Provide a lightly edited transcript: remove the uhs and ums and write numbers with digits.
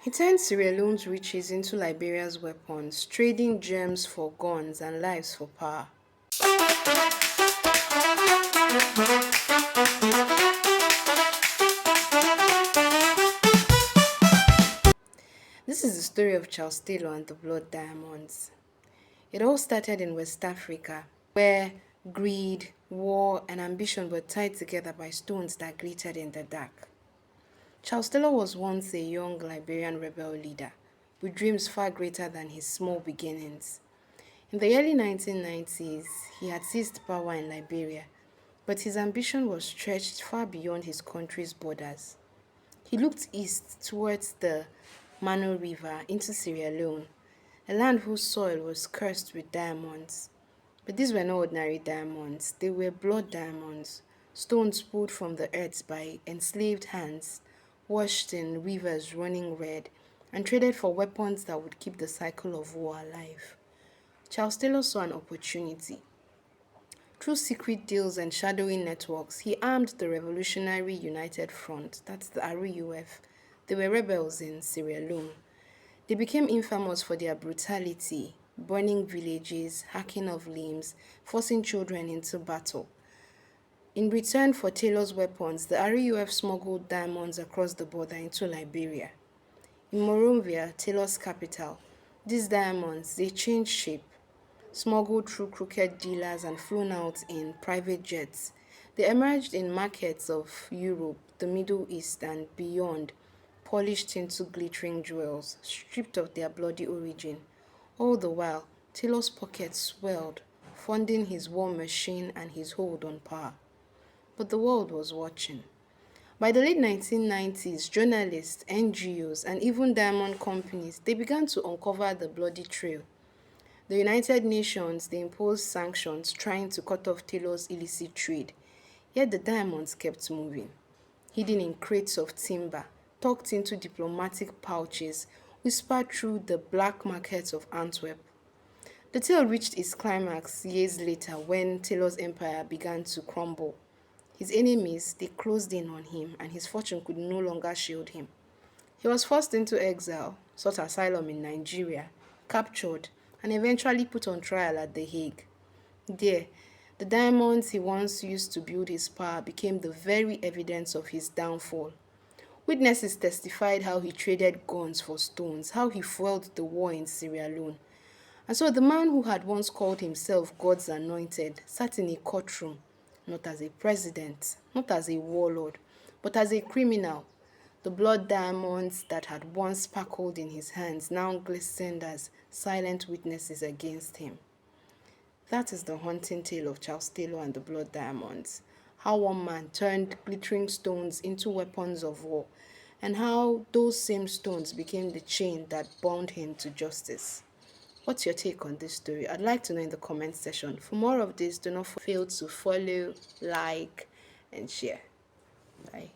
He turned Sierra Leone's riches into Liberia's weapons, trading gems for guns and lives for power. This is the story of Charles Taylor and the Blood Diamonds. It all started in West Africa, where greed, war, and ambition were tied together by stones that glittered in the dark. Charles Taylor was once a young Liberian rebel leader with dreams far greater than his small beginnings. In the early 1990s, he had seized power in Liberia, but his ambition was stretched far beyond his country's borders. He looked east towards the Mano River into Sierra Leone, a land whose soil was cursed with diamonds. But these were not ordinary diamonds, they were blood diamonds, stones pulled from the earth by enslaved hands, washed in rivers running red, and traded for weapons that would keep the cycle of war alive. Charles Taylor saw an opportunity. Through secret deals and shadowy networks, he armed the Revolutionary United Front, that's the RUF. They were rebels in Sierra Leone. They became infamous for their brutality, burning villages, hacking off limbs, forcing children into battle. In return for Taylor's weapons, the RUF smuggled diamonds across the border into Liberia. In Monrovia, Taylor's capital, these diamonds, they changed shape, smuggled through crooked dealers and flown out in private jets. They emerged in markets of Europe, the Middle East, and beyond, polished into glittering jewels, stripped of their bloody origin. All the while, Taylor's pockets swelled, funding his war machine and his hold on power. But the world was watching. By the late 1990s, journalists, NGOs, and even diamond companies, they began to uncover the bloody trail. The United Nations, they imposed sanctions trying to cut off Taylor's illicit trade. Yet the diamonds kept moving, hidden in crates of timber, tucked into diplomatic pouches, whispered through the black markets of Antwerp. The tale reached its climax years later when Taylor's empire began to crumble. His enemies, they closed in on him and his fortune could no longer shield him. He was forced into exile, sought asylum in Nigeria, captured, and eventually put on trial at The Hague. There, the diamonds he once used to build his power became the very evidence of his downfall. Witnesses testified how he traded guns for stones, how he fueled the war in Sierra Leone. And so the man who had once called himself God's anointed sat in a courtroom, not as a president, not as a warlord, but as a criminal. The blood diamonds that had once sparkled in his hands now glistened as silent witnesses against him. That is the haunting tale of Charles Taylor and the blood diamonds. How one man turned glittering stones into weapons of war, and how those same stones became the chain that bound him to justice. What's your take on this story? I'd like to know in the comment section. For more of this, do not fail to follow, like, and share. Bye.